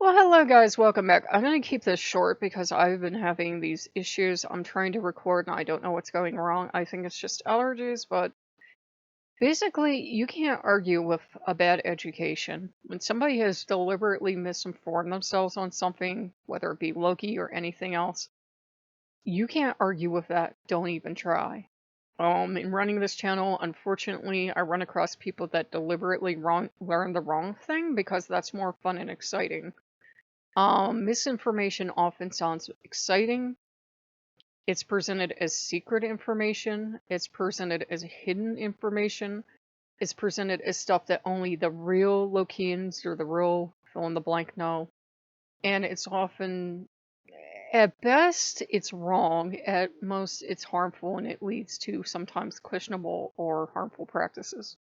Well, hello guys, welcome back. I'm going to keep this short because I've been having these issues. I'm trying to record and I don't know what's going wrong. I think it's just allergies, but basically, you can't argue with a bad education. When somebody has deliberately misinformed themselves on something, whether it be Loki or anything else, you can't argue with that. Don't even try. In running this channel, unfortunately, I run across people that deliberately learn the wrong thing because that's more fun and exciting. Misinformation often sounds exciting. It's presented as secret information. It's presented as hidden information. It's presented as stuff that only the real Lokeans or the real fill in the blank know. And it's often, at best, it's wrong. At most, it's harmful and it leads to sometimes questionable or harmful practices.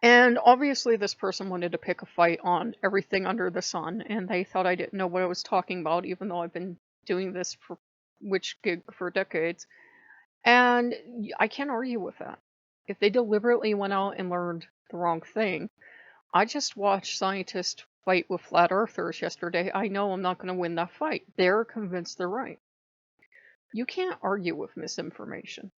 And obviously, this person wanted to pick a fight on everything under the sun, and they thought I didn't know what I was talking about, even though I've been doing this for witch gig for decades. And I can't argue with that. If they deliberately went out and learned the wrong thing, I just watched scientists fight with flat earthers yesterday. I know I'm not going to win that fight. They're convinced they're right. You can't argue with misinformation.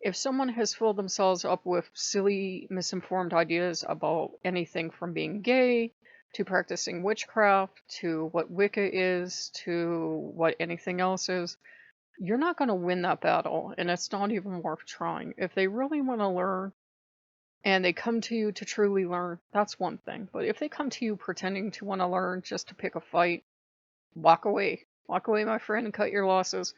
If someone has filled themselves up with silly, misinformed ideas about anything from being gay, to practicing witchcraft, to what Wicca is, to what anything else is, you're not going to win that battle, and it's not even worth trying. If they really want to learn, and they come to you to truly learn, that's one thing. But if they come to you pretending to want to learn just to pick a fight, walk away. Walk away, my friend, and cut your losses.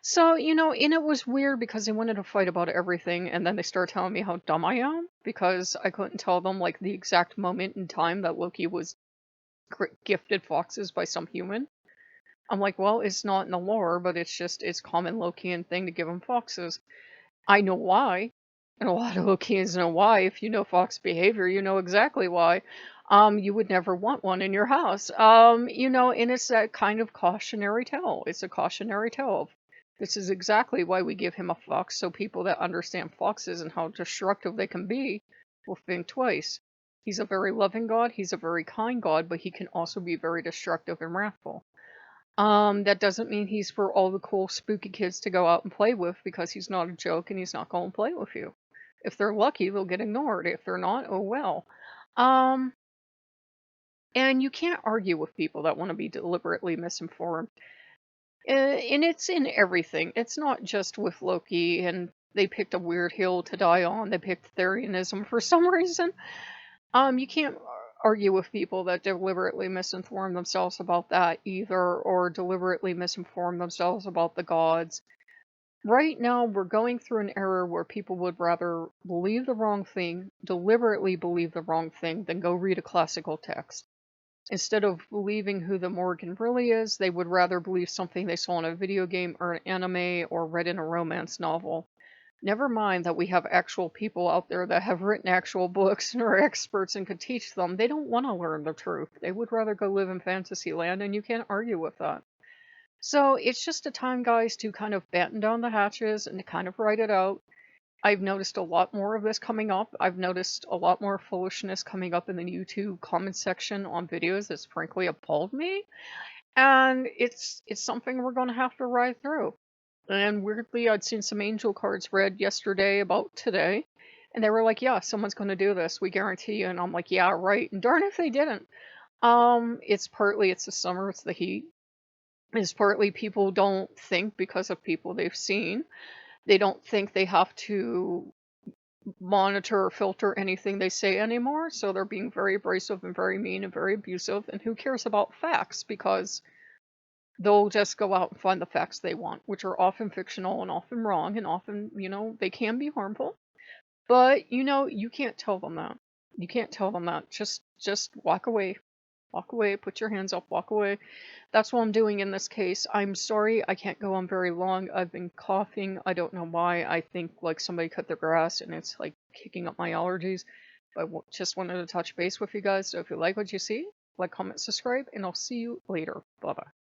So, and it was weird because they wanted to fight about everything, and then they started telling me how dumb I am because I couldn't tell them, like, the exact moment in time that Loki was gifted foxes by some human. I'm like, well, it's not in the lore, but it's common Lokean thing to give them foxes. I know why, and a lot of Lokeans know why. If you know fox behavior, you know exactly why. You would never want one in your house. And it's that kind of cautionary tale. It's a cautionary tale of this is exactly why we give him a fox, so people that understand foxes and how destructive they can be will think twice. He's a very loving god, he's a very kind god, but he can also be very destructive and wrathful. That doesn't mean he's for all the cool spooky kids to go out and play with, because he's not a joke and he's not going to play with you. If they're lucky, they'll get ignored. If they're not, oh well. Um, and you can't argue with people that want to be deliberately misinformed. And it's in everything. It's not just with Loki, and they picked a weird hill to die on. They picked Therianism for some reason. You can't argue with people that deliberately misinform themselves about that either, or deliberately misinform themselves about the gods. Right now, we're going through an era where people would rather believe the wrong thing, deliberately believe the wrong thing, than go read a classical text. Instead of believing who the Morgan really is, they would rather believe something they saw in a video game or an anime or read in a romance novel. Never mind that we have actual people out there that have written actual books and are experts and could teach them. They don't want to learn the truth. They would rather go live in fantasy land, and you can't argue with that. So it's just a time, guys, to kind of batten down the hatches and to kind of write it out. I've noticed a lot more of this coming up. I've noticed a lot more foolishness coming up in the YouTube comment section on videos that's frankly appalled me. And it's something we're going to have to ride through. And weirdly, I'd seen some angel cards read yesterday about today, and they were like, yeah, someone's going to do this, we guarantee you. And I'm like, yeah, right. And darn if they didn't. It's partly it's the summer, it's the heat. It's partly people don't think, because of people they've seen, they don't think they have to monitor or filter anything they say anymore. So they're being very abrasive and very mean and very abusive. And who cares about facts? Because they'll just go out and find the facts they want, which are often fictional and often wrong, and often, they can be harmful. But, you can't tell them that. You can't tell them that. Just walk away. Walk away, put your hands up, walk away. That's what I'm doing in this case. I'm sorry I can't go on very long. I've been coughing. I don't know why. I think like somebody cut their grass and it's like kicking up my allergies. But just wanted to touch base with you guys. So if you like what you see, like, comment, subscribe, and I'll see you later. Bye-bye.